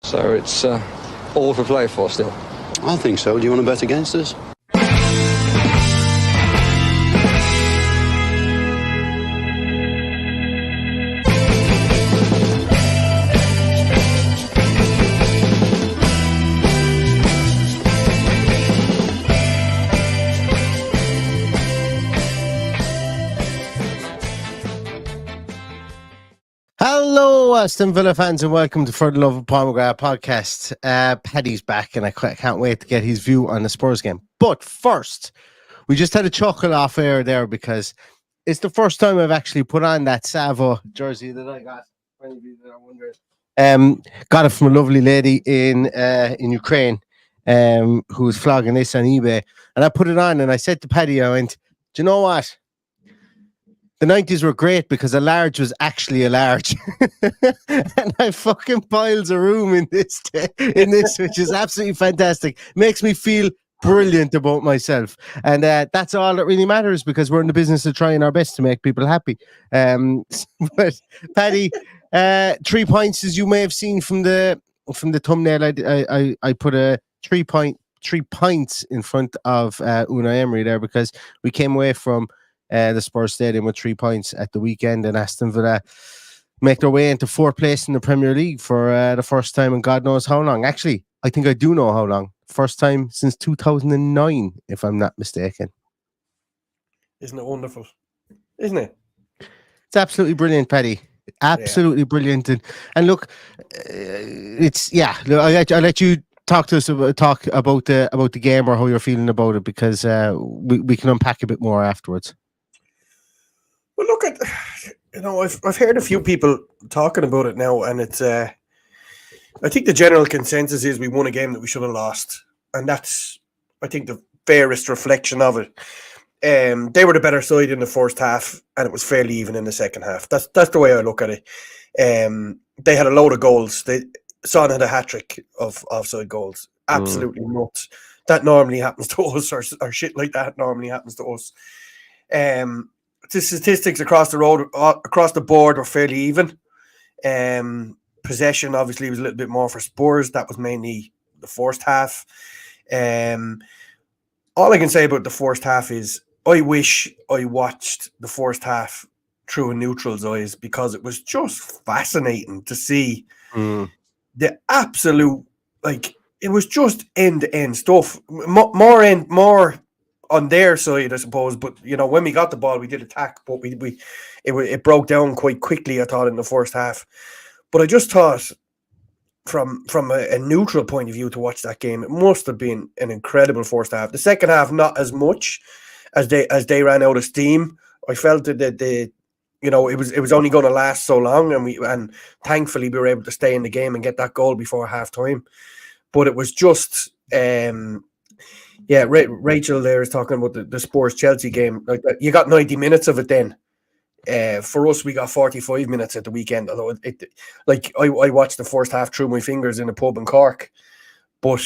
So it's all to play for still. I think so. Do you want to bet against us? Hello, Aston Villa fans, and welcome to For the Love of Paul McGrath podcast. Paddy's back, and I can't wait to get his view on the Spurs game. But first, we just had a chuckle off air there because it's the first time I've actually put on that Savo jersey that I got. For any of you that are wondering, got it from a lovely lady in Ukraine, who was flogging this on eBay, and I put it on, and I said to Paddy, I went, "Do you know what? The 90s were great because a large was actually a large." And I fucking piles of room in this, which is absolutely fantastic. Makes me feel brilliant about myself. And that's all that really matters because we're in the business of trying our best to make people happy. But Paddy, 3 points, as you may have seen from the thumbnail, I put a 3 points in front of Unai Emery there because we came away from the Spurs Stadium with 3 points at the weekend, and Aston Villa make their way into fourth place in the Premier League for the first time in God knows how long. Actually, I think I do know how long. First time since 2009, if I'm not mistaken. Isn't it wonderful? Isn't it? It's absolutely brilliant, Paddy. Absolutely brilliant. And look, it's I'll let you talk to us about the game or how you're feeling about it because we can unpack a bit more afterwards. Well, look at, I've heard a few people talking about it now, and it's I think the general consensus is we won a game that we should have lost, and that's, I think, the fairest reflection of it. They were the better side in the first half, and it was fairly even in the second half. That's the way I look at it. They had a load of goals. Son had a hat-trick of offside goals. Absolutely nuts. That normally happens to us, or shit like that normally happens to us. The statistics across the board were fairly even. Possession obviously was a little bit more for Spurs. That was mainly the first half. All I can say about the first half is I wish I watched the first half through a neutral's eyes because it was just fascinating to see the absolute, it was just end-to-end stuff. More on their side, I suppose. But, when we got the ball, we did attack, but it broke down quite quickly, I thought, in the first half. But I just thought, from a neutral point of view to watch that game, it must have been an incredible first half. The second half, not as much as they ran out of steam. I felt that it was only going to last so long, and thankfully we were able to stay in the game and get that goal before half time. But it was just, Rachel there is talking about the Spurs Chelsea game. Like you got 90 minutes of it then. For us, we got 45 minutes at the weekend. Although I watched the first half through my fingers in a pub in Cork, but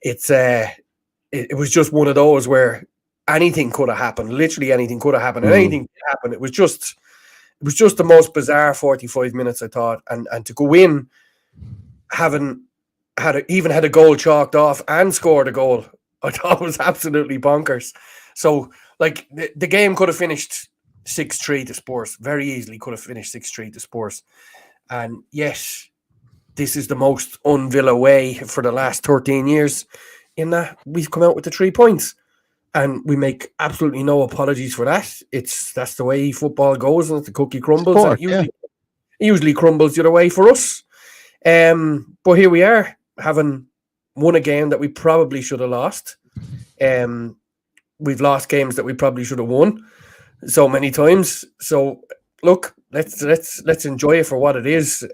it was just one of those where anything could have happened. Literally anything could have happened, and anything could happen. It was just the most bizarre 45 minutes, I thought, and to go in having had a goal chalked off and scored a goal, I thought was absolutely bonkers. So, the game could have finished 6-3 to Spurs. Very easily could have finished 6-3 to Spurs. And yes, this is the most un-Villa way for the last 13 years in that we've come out with the 3 points. And we make absolutely no apologies for that. That's the way football goes, and the cookie crumbles. Sport, it usually crumbles the other way for us. But here we are, having won a game that we probably should have lost. We've lost games that we probably should have won so many times. So look, let's enjoy it for what it is.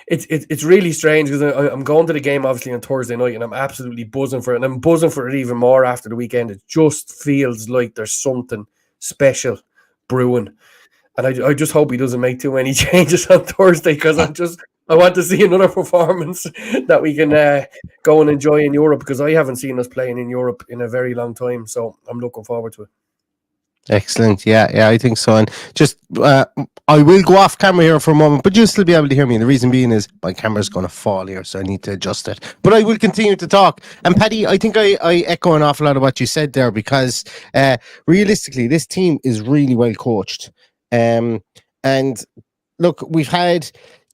It's really strange because I'm going to the game obviously on Thursday night, and I'm absolutely buzzing for it. And I'm buzzing for it even more after the weekend. It just feels like there's something special brewing, and I just hope he doesn't make too many changes on Thursday because I want to see another performance that we can go and enjoy in Europe, because I haven't seen us playing in Europe in a very long time. So I'm looking forward to it. Excellent. Yeah, I think so. And just, I will go off camera here for a moment, but you'll still be able to hear me. And the reason being is my camera's going to fall here, so I need to adjust it. But I will continue to talk. And Paddy, I think I echo an awful lot of what you said there, because realistically, this team is really well coached. And look, we've had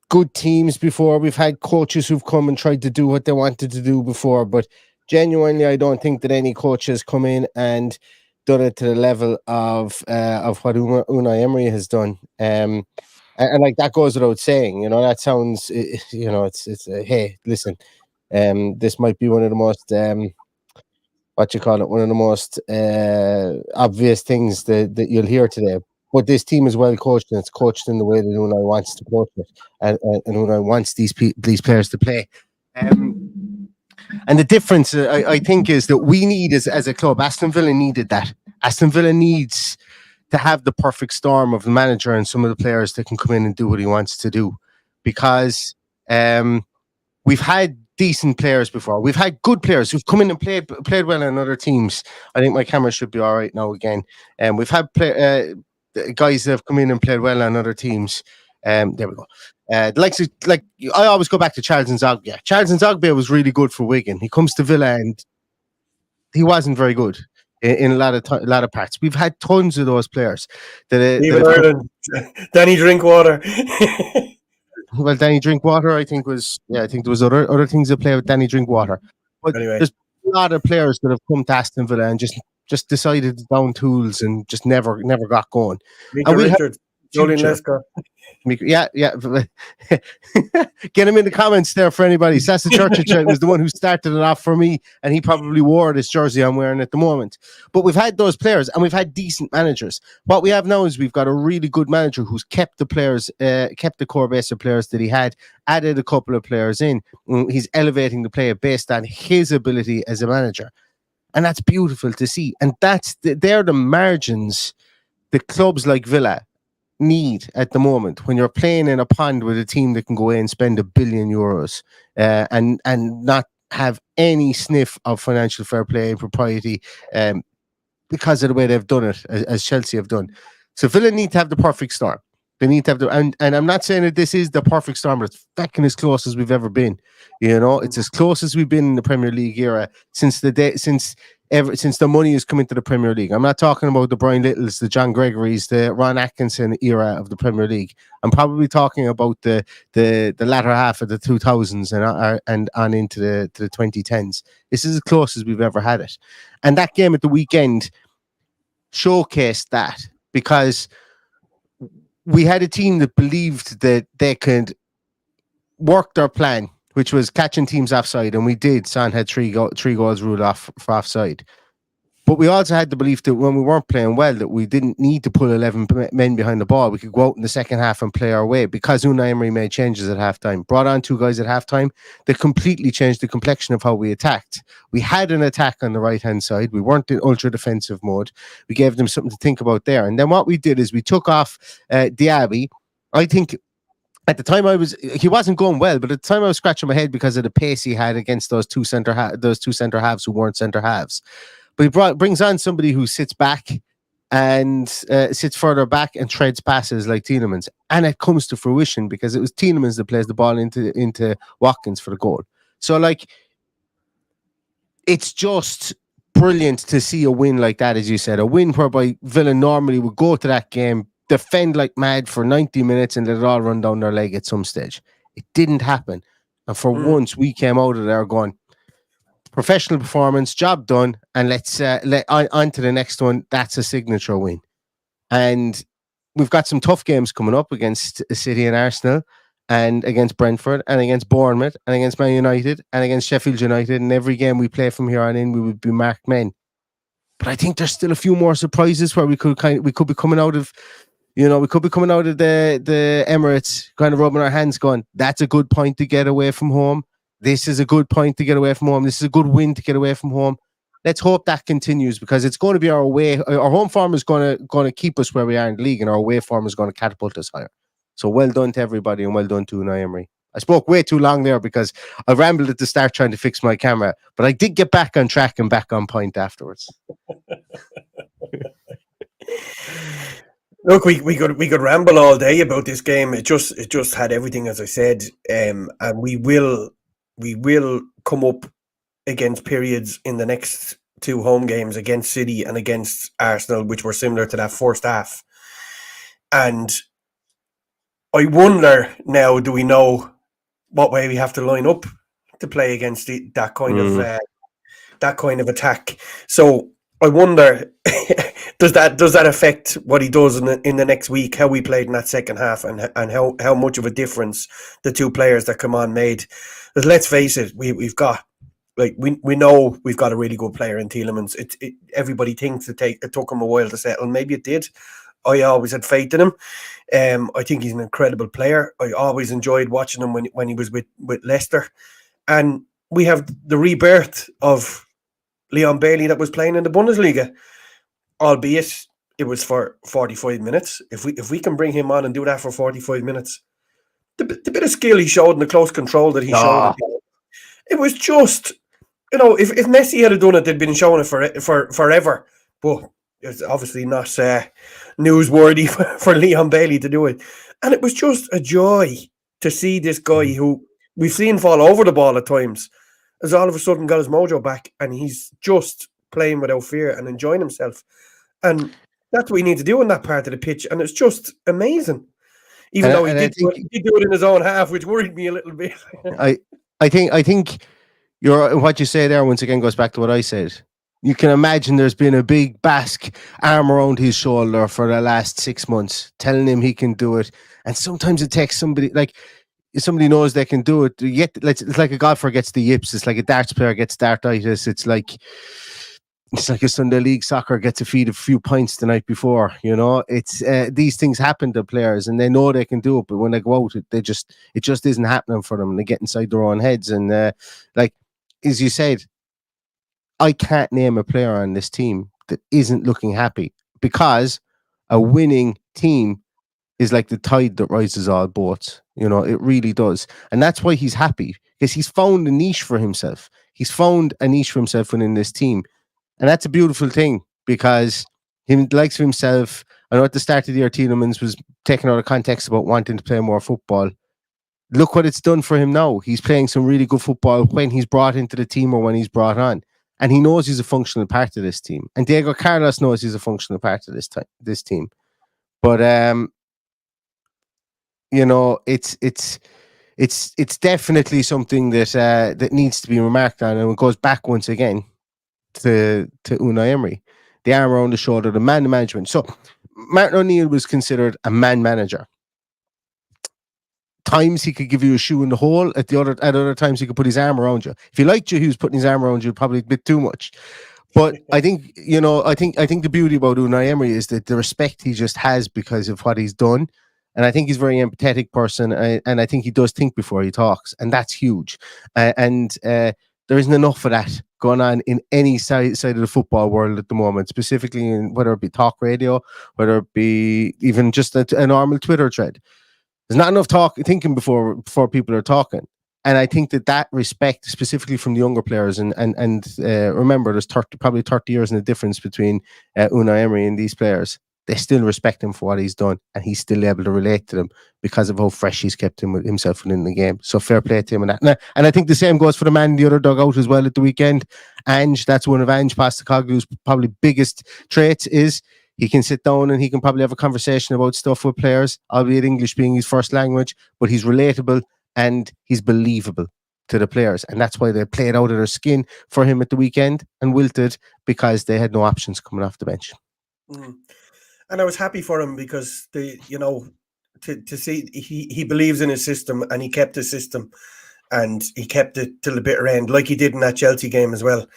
good teams before. We've had coaches who've come and tried to do what they wanted to do before. But genuinely, I don't think that any coach has come in and done it to the level of what Unai Emery has done, and like that goes without saying. You know, that sounds, you know, it's hey, listen, this might be one of the most what you call it, one of the most obvious things that you'll hear today. But this team is well coached, and it's coached in the way that Unai wants to coach it, and Unai wants these players to play. And the difference, I think, is that we need, as a club, Aston Villa needed that. Aston Villa needs to have the perfect storm of the manager and some of the players that can come in and do what he wants to do. Because we've had decent players before. We've had good players who've come in and played well in other teams. I think my camera should be all right now again. And we've had guys that have come in and played well on other teams. There we go. Like I always go back to Charles Nzogbe. Charles Nzogbe was really good for Wigan. He comes to Villa and he wasn't very good in a lot of parts. We've had tons of those players. Even Ireland, Danny Drinkwater. Well, Danny Drinkwater, I think there was other things that play with Danny Drinkwater. But anyway, there's a lot of players that have come to Aston Villa and just decided to down tools and just never got going. Richard, Julian Lescott. Yeah. Get him in the comments there for anybody. Sasa Churchill was the one who started it off for me, and he probably wore this jersey I'm wearing at the moment. But we've had those players, and we've had decent managers. What we have now is we've got a really good manager who's kept the players, kept the core base of players that he had, added a couple of players in. He's elevating the player based on his ability as a manager. And that's beautiful to see. And they're the margins that clubs like Villa need at the moment when you're playing in a pond with a team that can go in and spend €1 billion and not have any sniff of financial fair play and propriety because of the way they've done it, as Chelsea have done. So Villa need to have the perfect storm. They need to have and I'm not saying that this is the perfect storm, but it's fucking as close as we've ever been. You know, it's as close as we've been in the Premier League era since the money has come into the Premier League. I'm not talking about the Brian Littles, the John Gregory's, the Ron Atkinson era of the Premier League. I'm probably talking about the latter half of the 2000s and on into the 2010s. This is as close as we've ever had it. And that game at the weekend showcased that, because we had a team that believed that they could work their plan, which was catching teams offside, and we did. Son had three goals ruled off for offside. But we also had the belief that when we weren't playing well, that we didn't need to put 11 men behind the ball. We could go out in the second half and play our way, because Unai Emery made changes at halftime, brought on 2 guys at halftime that completely changed the complexion of how we attacked. We had an attack on the right-hand side. We weren't in ultra-defensive mode. We gave them something to think about there. And then what we did is we took off Diaby. I think at the time he wasn't going well, but at the time I was scratching my head because of the pace he had against those two centre halves who weren't centre halves. But he brings on somebody who sits back and sits further back and treads passes like Tielemans, and it comes to fruition because it was Tielemans that plays the ball into Watkins for the goal. So like, it's just brilliant to see a win like that, as you said, a win whereby Villa normally would go to that game, defend like mad for 90 minutes and let it all run down their leg at some stage. It didn't happen. And for once, we came out of there going, professional performance, job done, and let's on to the next one. That's a signature win. And we've got some tough games coming up against City and Arsenal, and against Brentford, and against Bournemouth, and against Man United, and against Sheffield United. And every game we play from here on in, we would be marked men. But I think there's still a few more surprises where we could be coming out of, the Emirates, kind of rubbing our hands, going, that's a good point to get away from home. This is a good point to get away from home. This is a good win to get away from home. Let's hope that continues, because it's going to be our home form is going to keep us where we are in the league, and our away form is going to catapult us higher. So well done to everybody, and well done to Unai Emery. I spoke way too long there because I rambled at the start trying to fix my camera, but I did get back on track and back on point afterwards. Look, we could ramble all day about this game. It just had everything, as I said, and we will come up against periods in the next two home games against City and against Arsenal, which were similar to that first half. And I wonder now, do we know what way we have to line up to play against that kind of attack? So I wonder, does that affect what he does in the next week? How we played in that second half, and how much of a difference the two players that come on made? Because let's face it, we've got. Like we know we've got a really good player in Tielemans. Everybody thinks it took him a while to settle. Maybe it did. I always had faith in him. I think he's an incredible player. I always enjoyed watching him when he was with Leicester. And we have the rebirth of Leon Bailey that was playing in the Bundesliga, albeit it was for 45 minutes. If we can bring him on and do that for 45 minutes, the bit of skill he showed and the close control that he showed, it was just, if Messi had done it, they'd been showing it for forever. But it's obviously not newsworthy for Leon Bailey to do it. And it was just a joy to see this guy who we've seen fall over the ball at times has all of a sudden got his mojo back, and he's just playing without fear and enjoying himself. And that's what we need to do in that part of the pitch. And it's just amazing. Even though he did do it in his own half, which worried me a little bit. I think what you say there once again goes back to what I said. You can imagine there's been a big Basque arm around his shoulder for the last 6 months, telling him he can do it. And sometimes it takes somebody, like, if somebody knows they can do it, it's like a golfer gets the yips. It's like a darts player gets dartitis. It's like a Sunday League soccer gets a few pints the night before. It's these things happen to players, and they know they can do it, but when they go out, it just isn't happening for them, and they get inside their own heads. And like as you said, I can't name a player on this team that isn't looking happy, because a winning team is like the tide that rises all boats. It really does. And that's why he's happy, because he's found a niche for himself. He's found a niche for himself within this team. And that's a beautiful thing, because he likes himself. I know at the start of the year, Tielemans was taken out of context about wanting to play more football. Look what it's done for him now. He's playing some really good football when he's brought into the team or when he's brought on. And he knows he's a functional part of this team. And Diego Carlos knows he's a functional part of this team. But it's definitely something that needs to be remarked on, and it goes back once again to Unai Emery, the arm around the shoulder, the man management. So Martin O'Neill was considered a man manager. Times he could give you a shoe in the hole. At other times he could put his arm around you. If he liked you, he was putting his arm around you probably a bit too much. But I think the beauty about Unai Emery is that the respect he just has because of what he's done. And I think he's a very empathetic person, and I think he does think before he talks, and that's huge. And there isn't enough of that going on in any side of the football world at the moment, specifically in whether it be talk radio, whether it be even just a normal Twitter thread. There's not enough thinking before people are talking. And I think that respect, specifically from the younger players, and remember, there's probably 30 years in the difference between Unai Emery and these players. They still respect him for what he's done, and he's still able to relate to them because of how fresh he's kept himself within the game. So fair play to him and that. And I think the same goes for the man in the other dugout as well at the weekend. Ange, that's one of Ange Postecoglou's probably biggest traits, is he can sit down and he can probably have a conversation about stuff with players, albeit English being his first language, but he's relatable and he's believable to the players. And that's why they played out of their skin for him at the weekend and wilted, because they had no options coming off the bench. And I was happy for him, because to see he believes in his system, and he kept his system, and he kept it till the bitter end, like he did in that Chelsea game as well.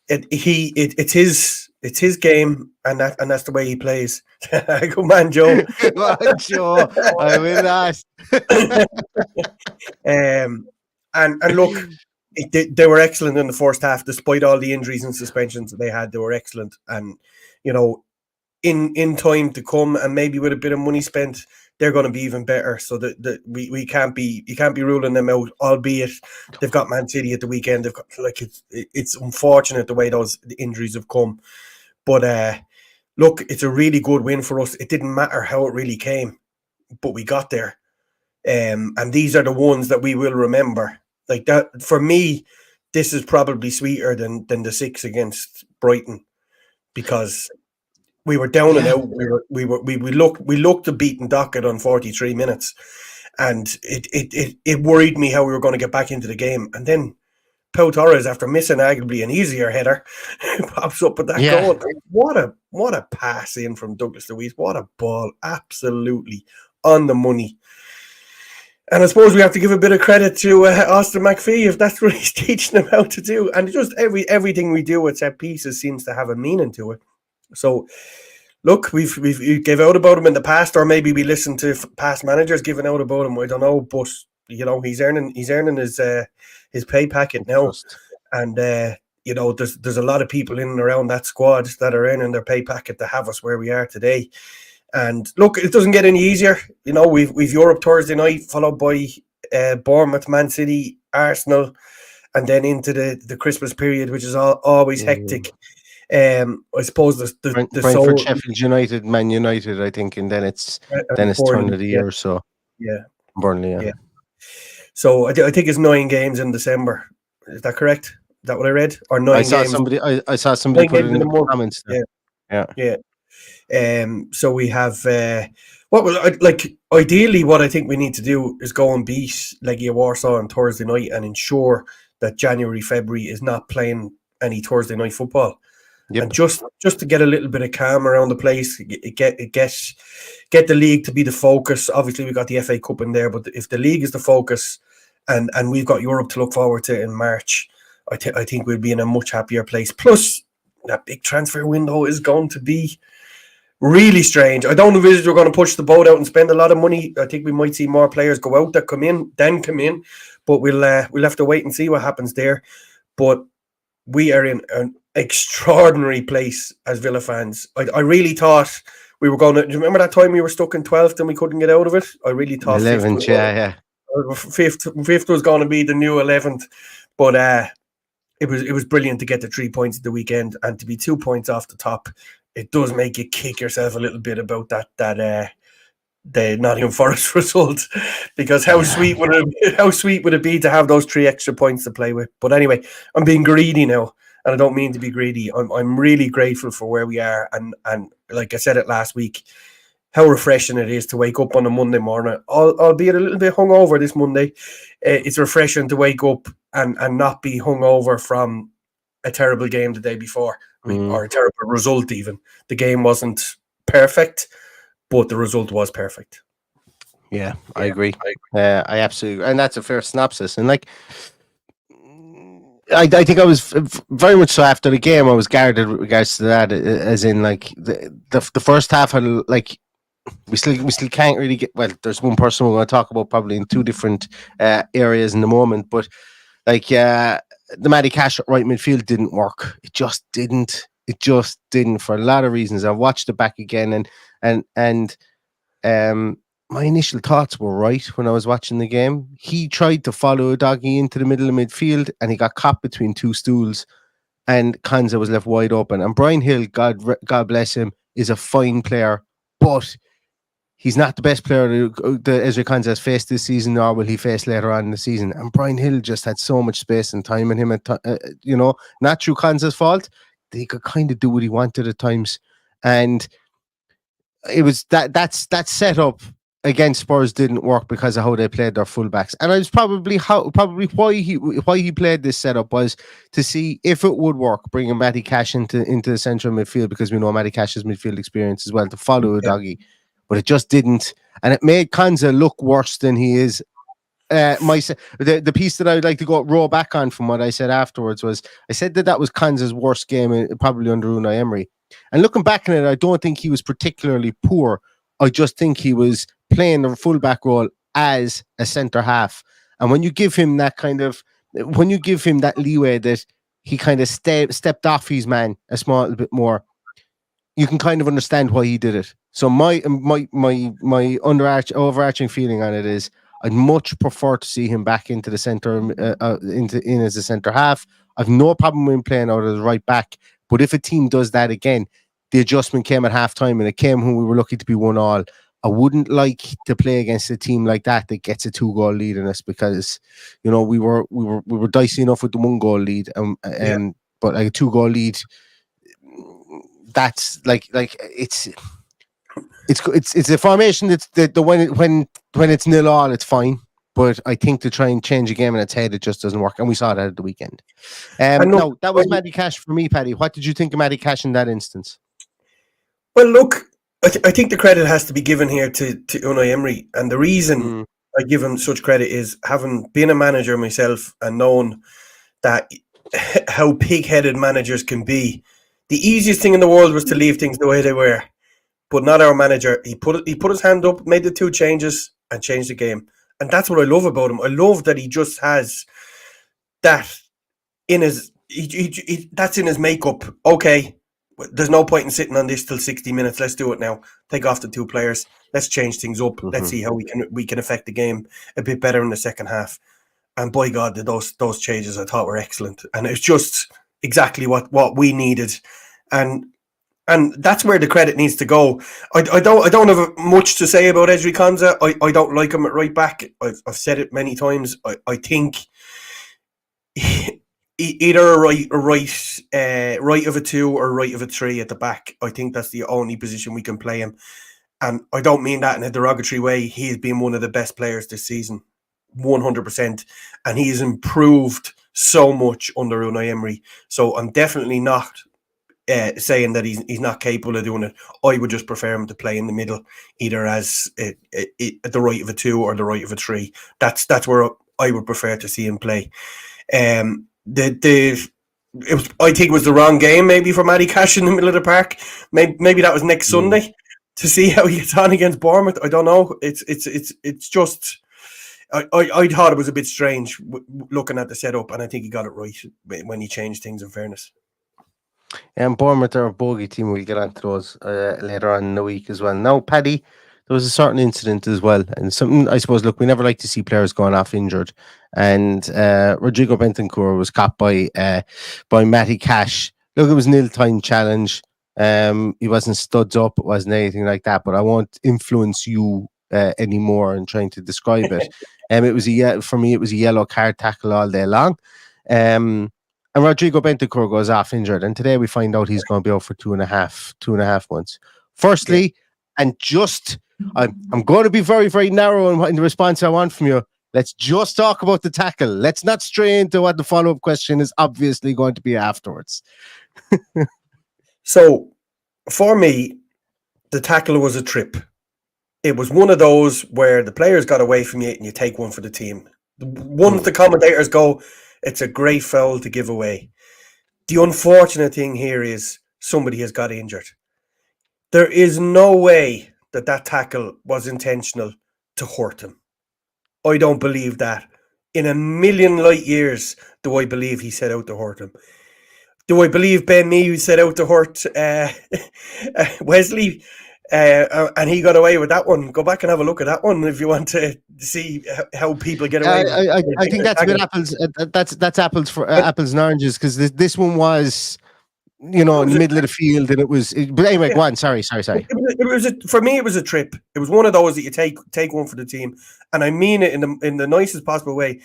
It's his game, and that's the way he plays. Good man, Joe. Good man, Joe. I will ask. And look, they were excellent in the first half, despite all the injuries and suspensions that they had. They were excellent, and in time to come, and maybe with a bit of money spent, they're going to be even better. So that you can't be ruling them out. Albeit they've got Man City at the weekend. They've got, it's unfortunate the way those injuries have come, but look, it's a really good win for us. It didn't matter how it really came, but we got there. And these are the ones that we will remember. Like that, for me, this is probably sweeter than the 6 against Brighton, because we were down and out. We looked a beaten Docket on 43 minutes, and it worried me how we were going to get back into the game. And then Pau Torres, after missing arguably an easier header, pops up with that goal. What a pass in from Douglas Luiz. What a ball. Absolutely on the money. And I suppose we have to give a bit of credit to Austin McPhee, if that's what he's teaching them how to do. And just everything we do with set pieces seems to have a meaning to it. So, look, we've gave out about him in the past, or maybe we listened to past managers giving out about him. I don't know, but he's earning his pay packet now, and there's a lot of people in and around that squad that are earning their pay packet to have us where we are today. And look, it doesn't get any easier. We've Europe Thursday night, followed by Bournemouth, Man City, Arsenal, and then into the Christmas period, which is always hectic. I suppose the Brentford, Sheffield United, Man United, I think, and then it's turn of the year. So Burnley, yeah. So I think it's 9 games in December. Is that correct? Is that what I read? Or 9 games? I saw somebody put it in the comments. Yeah. So we have ideally what I think we need to do is go and beat Legia Warsaw on Thursday night and ensure that January, February is not playing any Thursday night football. Yep. And just to get a little bit of calm around the place, get the league to be the focus. Obviously, we got the FA Cup in there, but if the league is the focus, and we've got Europe to look forward to in March, I think we'll be in a much happier place. Plus, that big transfer window is going to be really strange. I don't envisage we're going to push the boat out and spend a lot of money. I think we might see more players go out that come in, but we'll have to wait and see what happens there. But we are in an extraordinary place as Villa fans. I really thought we were going to. Do you remember that time we were stuck in 12th and we couldn't get out of it? I really thought 11th, yeah. Fifth was going to be the new 11th, but it was brilliant to get the 3 points at the weekend and to be 2 points off the top. It does make you kick yourself a little bit about that the Nottingham Forest result, because how sweet would it be to have those 3 extra points to play with? But anyway, I'm being greedy now, and I don't mean to be greedy. I'm really grateful for where we are, and like I said it last week, how refreshing it is to wake up on a Monday morning, albeit a little bit hungover this Monday. It's refreshing to wake up and not be hungover from a terrible game the day before, or a terrible result even. The game wasn't perfect, but the result was perfect. Yeah, I agree. I absolutely, and that's a fair synopsis. And like, I think I was very much so after the game. I was guarded with regards to that, as in like the first half. We still can't really get. Well, there's one person we're going to talk about probably in 2 different areas in the moment, but like the Matty Cash at right midfield didn't work. It just didn't for a lot of reasons. I've watched it back again, and my initial thoughts were right when I was watching the game. He tried to follow Doggy into the middle of midfield, and he got caught between 2 stools, and Konsa was left wide open. And Brian Hill, God bless him, is a fine player, but he's not the best player that Ezri Konsa has faced this season, nor will he face later on in the season. And Brian Hill just had so much space and time in him, not through Konsa's fault. He could kind of do what he wanted at times, and it was that setup against Spurs didn't work because of how they played their fullbacks. And it was probably why he played this setup was to see if it would work, bringing Matty Cash into the central midfield, because we know Matty Cash's midfield experience as well, to follow Doggy. But it just didn't, and it made Konsa look worse than he is. The piece that I would like to row back on from what I said afterwards was, I said that was Konsa's worst game probably under Unai Emery. And looking back on it, I don't think he was particularly poor. I just think he was playing the fullback role as a centre half. And when you give him that leeway that he kind of stepped off his man a small bit more, you can kind of understand why he did it. So my overarching feeling on it is, I'd much prefer to see him back into the centre, in as a centre half. I've no problem with him playing out as right back. But if a team does that again, the adjustment came at halftime, and it came when we were lucky to be 1-1. I wouldn't like to play against a team like that gets a 2-goal lead in us, because we were dicey enough with the 1-goal lead, but like a 2-goal lead, that's like it's a formation that's when it's 0-0, it's fine. But I think to try and change a game in its head, it just doesn't work. And we saw that at the weekend. No, that was Matty Cash for me, Paddy. What did you think of Matty Cash in that instance? Well, look, I think the credit has to be given here to Unai Emery. And the reason I give him such credit is, having been a manager myself and known that how pig-headed managers can be, the easiest thing in the world was to leave things the way they were. But not our manager. He put his hand up, made the 2 changes, and changed the game. And that's what I love about him. I love that he just has that in his that's in his makeup. Okay, there's no point in sitting on this till 60 minutes. Let's do it now. Take off the 2 players. Let's change things up. Let's see how we can affect the game a bit better in the second half. And by God, those changes I thought were excellent. And it's just exactly what we needed. And that's where the credit needs to go. I don't have much to say about Ezri Konsa. I don't like him at right back. I've said it many times. I think either a right of a 2 or right of a 3 at the back. I think that's the only position we can play him. And I don't mean that in a derogatory way. He has been one of the best players this season, 100%. And he has improved so much under Unai Emery. So I'm definitely not saying that he's not capable of doing it. I would just prefer him to play in the middle, either as at the right of a 2 or the right of a 3. That's where I would prefer to see him play. I think it was the wrong game maybe for Matty Cash in the middle of the park. Maybe that was next Sunday to see how he gets on against Bournemouth. I don't know. It's just I thought it was a bit strange looking at the setup, and I think he got it right when he changed things, in fairness. And Bournemouth are a bogey team. We'll get onto those later on in the week as well. Now, Paddy, there was a certain incident as well, and something, I suppose, look, we never like to see players going off injured, and Rodrigo Bentancur was caught by Matty Cash. Look, it was an ill-timed challenge. He wasn't studs up, it wasn't anything like that, but I won't influence you anymore in trying to describe it. For me, it was a yellow card tackle all day long. And Rodrigo Bentancur goes off injured, and today we find out he's going to be out for 2.5 months. Firstly, and just I'm going to be very, very narrow in the response I want from you. Let's just talk about the tackle. Let's not stray into what the follow-up question is obviously going to be afterwards. So, for me, the tackle was a trip. It was one of those where the players got away from you and you take one for the team. One of the commentators go, it's a great foul to give away. The unfortunate thing here is somebody has got injured. There is no way that tackle was intentional to hurt him. I don't believe that. In a million light years do I believe he set out to hurt him. Do I believe Ben Mee set out to hurt Wesley? And he got away with that one. Go back and have a look at that one if you want to see how people get away. I think that's a bit apples. That's apples for apples and oranges, because this one was, in the middle of the field, and it was. But anyway, go on. Sorry. For me, it was a trip. It was one of those that you take one for the team, and I mean it in the nicest possible way.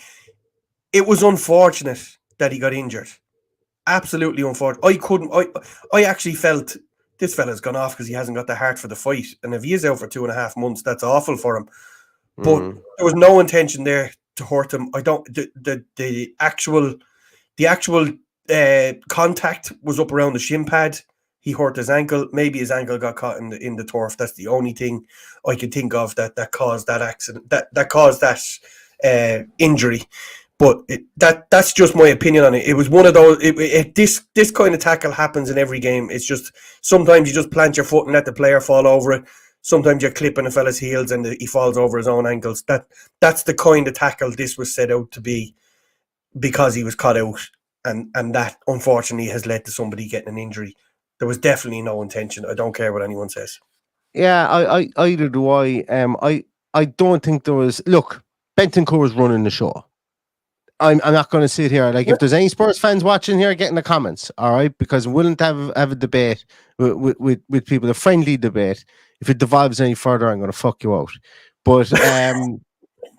It was unfortunate that he got injured. Absolutely unfortunate. I actually felt this fella's gone off because he hasn't got the heart for the fight. And if he is out for 2.5 months, that's awful for him. But there was no intention there to hurt him. I don't. The actual contact was up around the shin pad. He hurt his ankle. Maybe his ankle got caught in the turf. That's the only thing I can think of that caused that accident. That caused that injury. But that's just my opinion on it. It was one of those. This kind of tackle happens in every game. It's just sometimes you just plant your foot and let the player fall over it. Sometimes you're clipping a fella's heels and he falls over his own ankles. That's the kind of tackle this was set out to be, because he was caught out, and that unfortunately has led to somebody getting an injury. There was definitely no intention. I don't care what anyone says. Yeah, I either do I. I don't think there was. Look, Bentancur was running the show. I'm not going to sit here. Like, if there's any Spurs fans watching here, get in the comments, all right? Because I'm willing to have a debate with people, a friendly debate. If it devolves any further, I'm going to fuck you out. But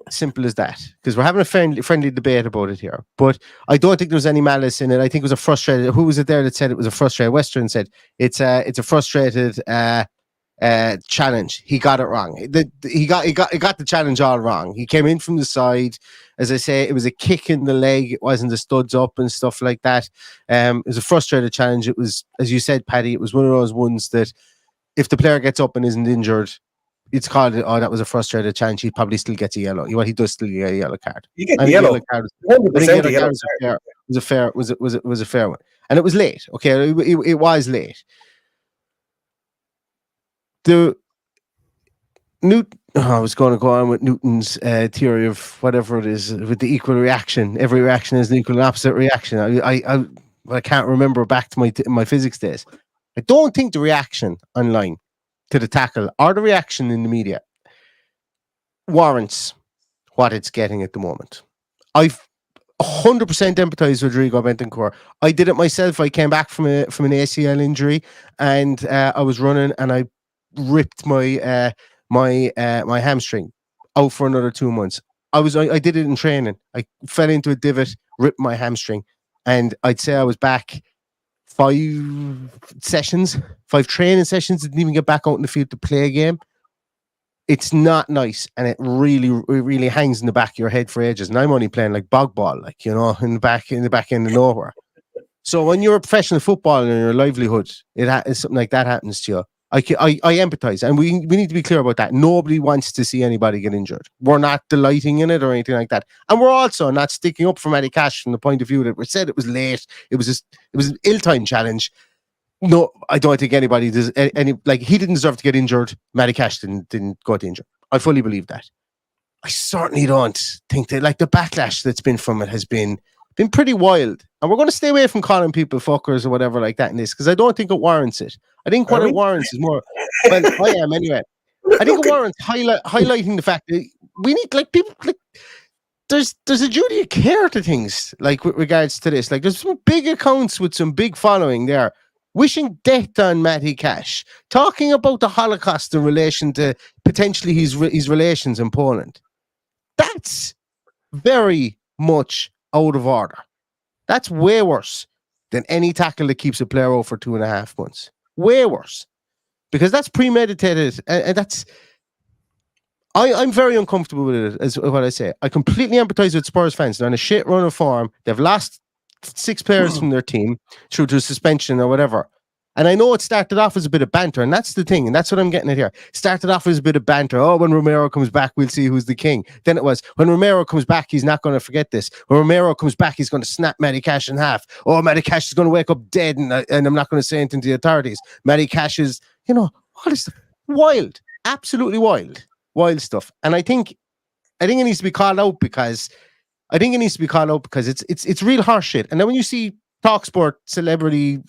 simple as that. Because we're having a friendly debate about it here. But I don't think there was any malice in it. I think it was a frustrated. Who was it there that said it was a frustrated? Western said it's a frustrated challenge. He got it wrong. He got the challenge all wrong. He came in from the side. As I say, it was a kick in the leg. It wasn't the studs up and stuff like that. It was a frustrated challenge. It was, as you said, Paddy, it was one of those ones that if the player gets up and isn't injured, it's called, oh, that was a frustrated challenge. He probably still gets a yellow. Well, he does still get a yellow card. You get the yellow. I think the yellow card was a fair one. And it was late. Okay, it was late. I was going to go on with Newton's theory of whatever it is with the equal reaction. Every reaction is an equal and opposite reaction. I can't remember back to my physics days. I don't think the reaction online to the tackle or the reaction in the media warrants what it's getting at the moment. I've 100% empathise with Rodrigo Bentancur. I did it myself. I came back from an ACL injury, and I was running, and I ripped my my hamstring out for another 2 months. I did it in training. I fell into a divot, ripped my hamstring, and I'd say I was back 5 training sessions, didn't even get back out in the field to play a game. It's not nice, and it really hangs in the back of your head for ages. And I'm only playing like bog ball, like, you know, in the back end of nowhere. So when you're a professional footballer and your livelihood, something like that happens to you. I empathise, and we need to be clear about that. Nobody wants to see anybody get injured. We're not delighting in it or anything like that, and we're also not sticking up for Matty Cash from the point of view that we said it was late. It was an ill-timed challenge. No, I don't think anybody does any, like, he didn't deserve to get injured. Matty Cash didn't go to injure. I fully believe that. I certainly don't think that, like, the backlash that's been from it has been pretty wild. And we're going to stay away from calling people fuckers or whatever like that in this, because I don't think it warrants it. I think what it warrants is more, well, I am anyway. I think it warrants highlighting the fact that we need, like, people, like, there's a duty of care to things, like, with regards to this. Like, there's some big accounts with some big following there, wishing death on Matty Cash, talking about the Holocaust in relation to potentially his relations in Poland. That's very much out of order. That's way worse than any tackle that keeps a player out for 2.5 months. Way worse. Because that's premeditated, and that's... I'm very uncomfortable with it, is what I say. I completely empathise with Spurs fans. They're on a shit run of form. They've lost 6 players from their team through to suspension or whatever. And I know it started off as a bit of banter, and that's the thing, and that's what I'm getting at here. Started off as a bit of banter. Oh, when Romero comes back, we'll see who's the king. Then it was, when Romero comes back, he's not going to forget this. When Romero comes back, he's going to snap Matty Cash in half. Oh, Matty Cash is going to wake up dead, and I'm not going to say anything to the authorities. Matty Cash is, you know, all this stuff. Wild. Absolutely wild. Wild stuff. And I think it needs to be called out because it's real harsh shit. And then when you see TalkSport celebrity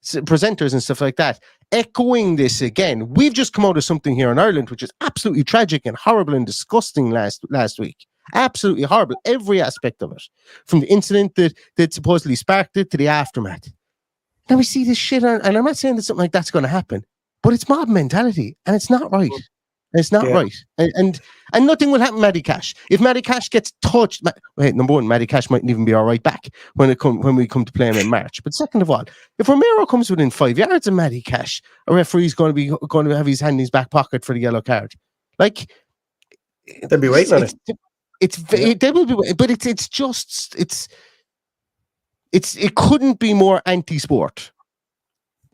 presenters and stuff like that echoing this again, we've just come out of something here in Ireland which is absolutely tragic and horrible and disgusting last week. Absolutely horrible, every aspect of it, from the incident that supposedly sparked it to the aftermath. Now we see this shit on, and I'm not saying that something like that's going to happen, but it's mob mentality, and it's not right. It's not right. And nothing will happen to Matty Cash. If Matty Cash gets touched, number one, Matty Cash mightn't even be all right back when we come to play him in March. But second of all, if Romero comes within 5 yards of Matty Cash, a referee's going to have his hand in his back pocket for the yellow card. Like, they'll be waiting on it. They will be, but it couldn't be more anti-sport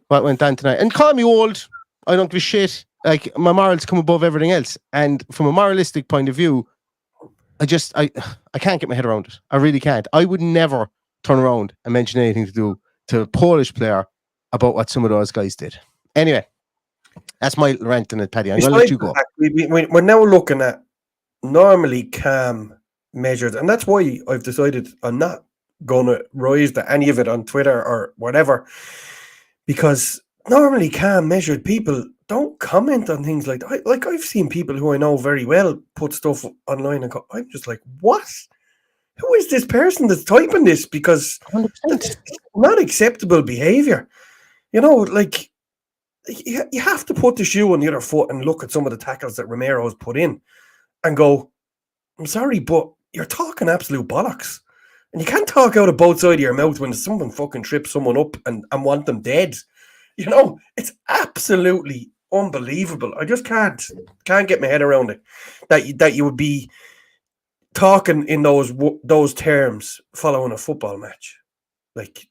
what went on tonight. And call me old, I don't give a shit. Like, my morals come above everything else, and from a moralistic point of view, I can't get my head around it. I really can't. I would never turn around and mention anything to do to a Polish player about what some of those guys did. Anyway, that's my rant on it, Paddy. I'm going to let you go. We're now looking at normally calm measures, and that's why I've decided I'm not going to rise to any of it on Twitter or whatever, because normally calm measured people don't comment on things like that. Like, I've seen people who I know very well put stuff online and I'm just like, what? who is this person that's typing this? Because 100%. that's not acceptable behavior. You know, like, you have to put the shoe on the other foot and look at some of the tackles that Romero has put in and go, I'm sorry, but you're talking absolute bollocks. And you can't talk out of both sides of your mouth when someone fucking trips someone up and want them dead. You know, it's absolutely unbelievable. I just can't get my head around it. That you would be talking in those terms following a football match. Like,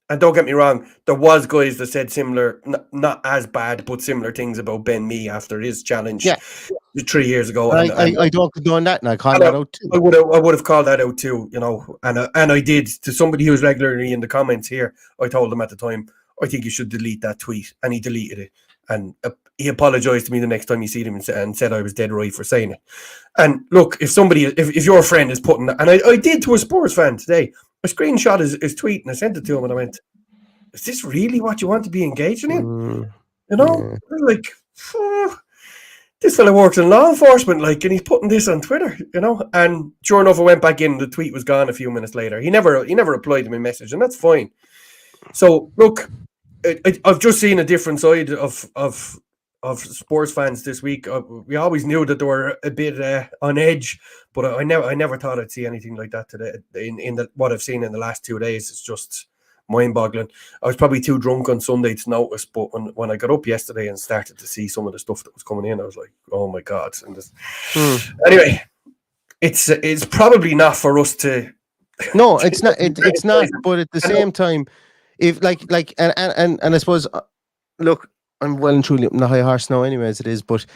and don't get me wrong, there was guys that said similar, not as bad, but similar things about Ben Mee after his challenge 3 years ago. I don't condone that, and I call that out too. I would have called that out too, you know, and I did. To somebody who was regularly in the comments here, I told him at the time, I think you should delete that tweet, and he deleted it, and he apologized to me the next time he seen him and said I was dead right for saying it. And look, if your friend is putting that, and I did to a Spurs fan today, I screenshot his tweet and I sent it to him, and I went, is this really what you want to be engaging in? You know, like, this fella works in law enforcement, like, and he's putting this on Twitter, you know. And sure enough, I went back in, the tweet was gone a few minutes later. He never replied to my message, and that's fine. So look, I've just seen a different side of sports fans this week. We always knew that they were a bit on edge, but I never thought I'd see anything like that today. In what I've seen in the last 2 days, it's just mind-boggling. I was probably too drunk on Sunday to notice, but when I got up yesterday and started to see some of the stuff that was coming in, I was like, oh my God. And anyway, it's probably not for us to. No, it's not. It's not. But at the same time, if and I suppose, look, I'm well and truly up in the high horse now, anyway, as it is. But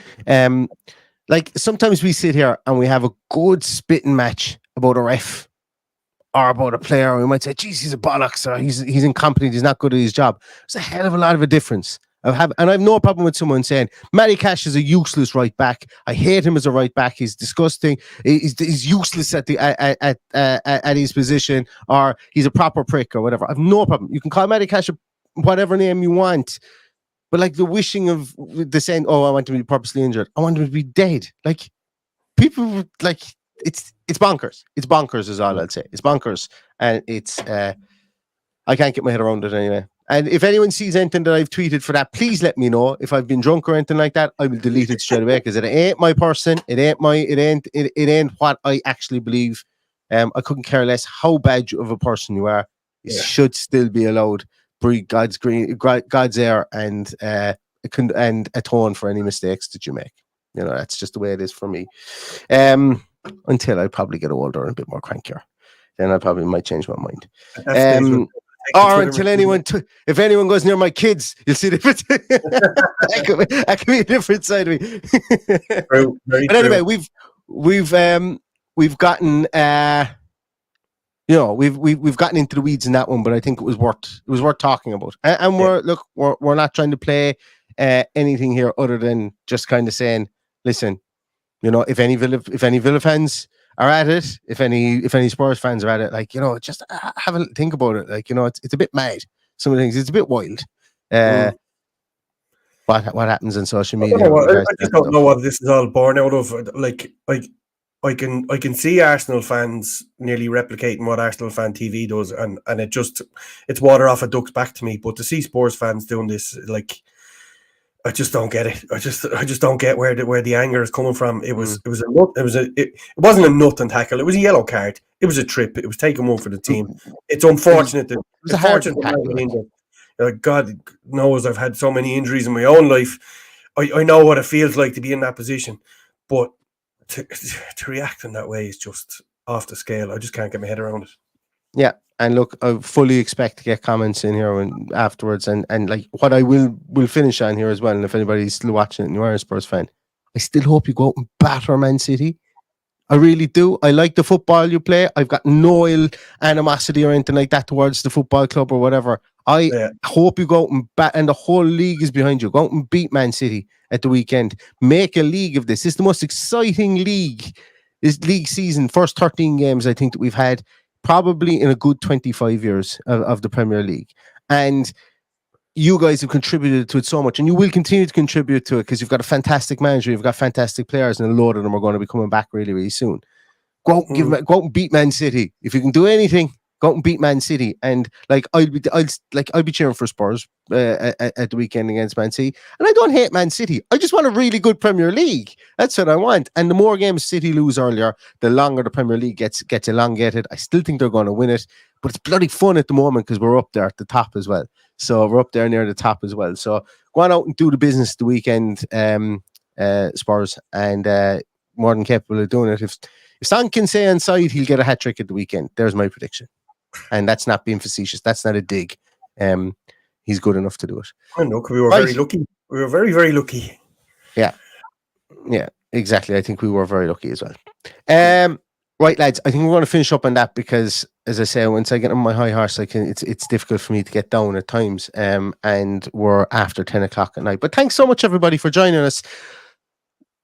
like, sometimes we sit here and we have a good spitting match about a ref or about a player. We might say, geez, he's a bollocks, or he's incompetent, he's not good at his job. There's a hell of a lot of a difference. And I have no problem with someone saying Matty Cash is a useless right back. I hate him as a right back. He's disgusting. He's useless at his position, or he's a proper prick, or whatever. I have no problem. You can call Matty Cash whatever name you want, but like the wishing of the saying, "Oh, I want him to be purposely injured. I want him to be dead." Like, people, like, it's bonkers. It's bonkers is all I'll say. It's bonkers, and it's I can't get my head around it anyway. And if anyone sees anything that I've tweeted for that, please let me know. If I've been drunk or anything like that, I will delete it straight away, because it ain't my person. It ain't what I actually believe. I couldn't care less how bad of a person you are. You should still be allowed breathe God's air and atone for any mistakes that you make. You know, that's just the way it is for me. Until I probably get older and a bit more crankier, then I probably might change my mind. Or until if anyone goes near my kids, you'll see different. that could be a different side of me. True, but anyway, we've gotten we've gotten into the weeds in that one, but I think it was worth talking about. And we're not trying to play anything here other than just kind of saying, listen, you know, if any Villa fans are at it, if any Spurs fans are at it, like, you know, just have a think about it. Like, you know, it's a bit mad. Some of the things, it's a bit wild. What happens on social media? I just don't know what this is all born out of. Like I can see Arsenal fans nearly replicating what Arsenal fan TV does, and it's water off a duck's back to me. But to see Spurs fans doing this, like, I just don't get it. I just don't get where the anger is coming from. It wasn't a nut and tackle. It was a yellow card. It was a trip. It was taking one for the team. It's unfortunate that it was a hard tackle. God knows I've had so many injuries in my own life. I know what it feels like to be in that position, but to react in that way is just off the scale. I just can't get my head around it. Yeah. And look, I fully expect to get comments in here afterwards, and like what I will finish on here as well. And if anybody's still watching it and you are a Spurs fan, I still hope you go out and batter Man City. I really do. I like the football you play. I've got no ill animosity or anything like that towards the football club or whatever. I hope you go out and and the whole league is behind you. Go out and beat Man City at the weekend. Make a league of this. It's the most exciting league. This league season, first 13 games I think that we've had probably in a good 25 years of the Premier League. And you guys have contributed to it so much, and you will continue to contribute to it because you've got a fantastic manager, you've got fantastic players, and a load of them are going to be coming back really, really soon. Go out and go out and beat Man City. If you can do anything, go out and beat Man City. And like I'll be cheering for Spurs at the weekend against Man City. And I don't hate Man City. I just want a really good Premier League. That's what I want. And the more games City lose earlier, the longer the Premier League gets elongated. I still think they're going to win it, but it's bloody fun at the moment because we're up there at the top as well. So we're up there near the top as well. So go on out and do the business the weekend, Spurs, and more than capable of doing it. If Son can stay inside, he'll get a hat trick at the weekend. There's my prediction. And that's not being facetious. That's not a dig. He's good enough to do it. I know, we were very lucky. We were very, very lucky. Yeah, exactly. I think we were very lucky as well. Right, lads. I think we're going to finish up on that because, as I say, once I get on my high horse, it's difficult for me to get down at times. And we're after 10 o'clock at night. But thanks so much, everybody, for joining us.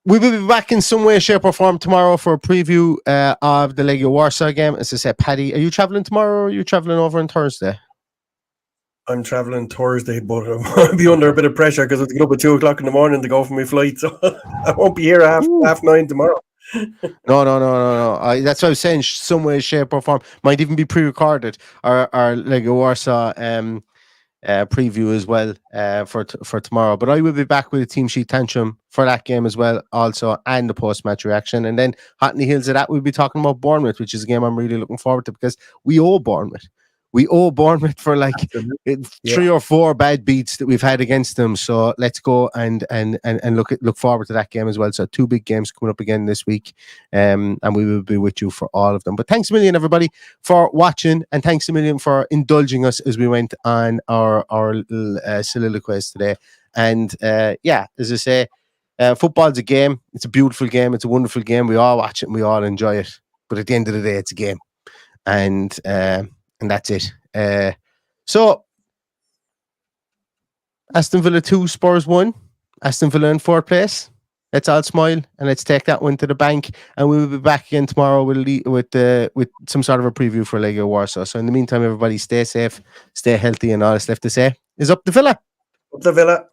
We will be back in some way, shape, or form tomorrow for a preview of the Legia Warsaw game. As I said, Paddy, are you travelling tomorrow or are you travelling over on Thursday? I'm travelling Thursday, but I'll be under a bit of pressure because I have to get up at 2 o'clock in the morning to go for my flight. So I won't be here half 9 tomorrow. No. That's what I was saying. Some way, shape, or form. Might even be pre-recorded. Our Legia Warsaw preview as well for tomorrow. But I will be back with a team sheet tantrum for that game as well, also, and the post-match reaction. And then hot in the heels of that, we'll be talking about Bournemouth, which is a game I'm really looking forward to because we owe Bournemouth. We owe Bournemouth for like 3 or 4 bad beats that we've had against them. So let's go and look forward to that game as well. So 2 big games coming up again this week, and we will be with you for all of them. But thanks a million, everybody, for watching, and thanks a million for indulging us as we went on our soliloquies today. And as I say, football's a game. It's a beautiful game. It's a wonderful game. We all watch it and we all enjoy it. But at the end of the day, it's a game, and that's it. So Aston Villa 2, Spurs 1. Aston Villa in 4th place. Let's all smile and let's take that one to the bank. And we will be back again tomorrow with some sort of a preview for Legia Warsaw. So in the meantime, everybody stay safe, stay healthy, and all that's left to say is up the Villa. Up the Villa.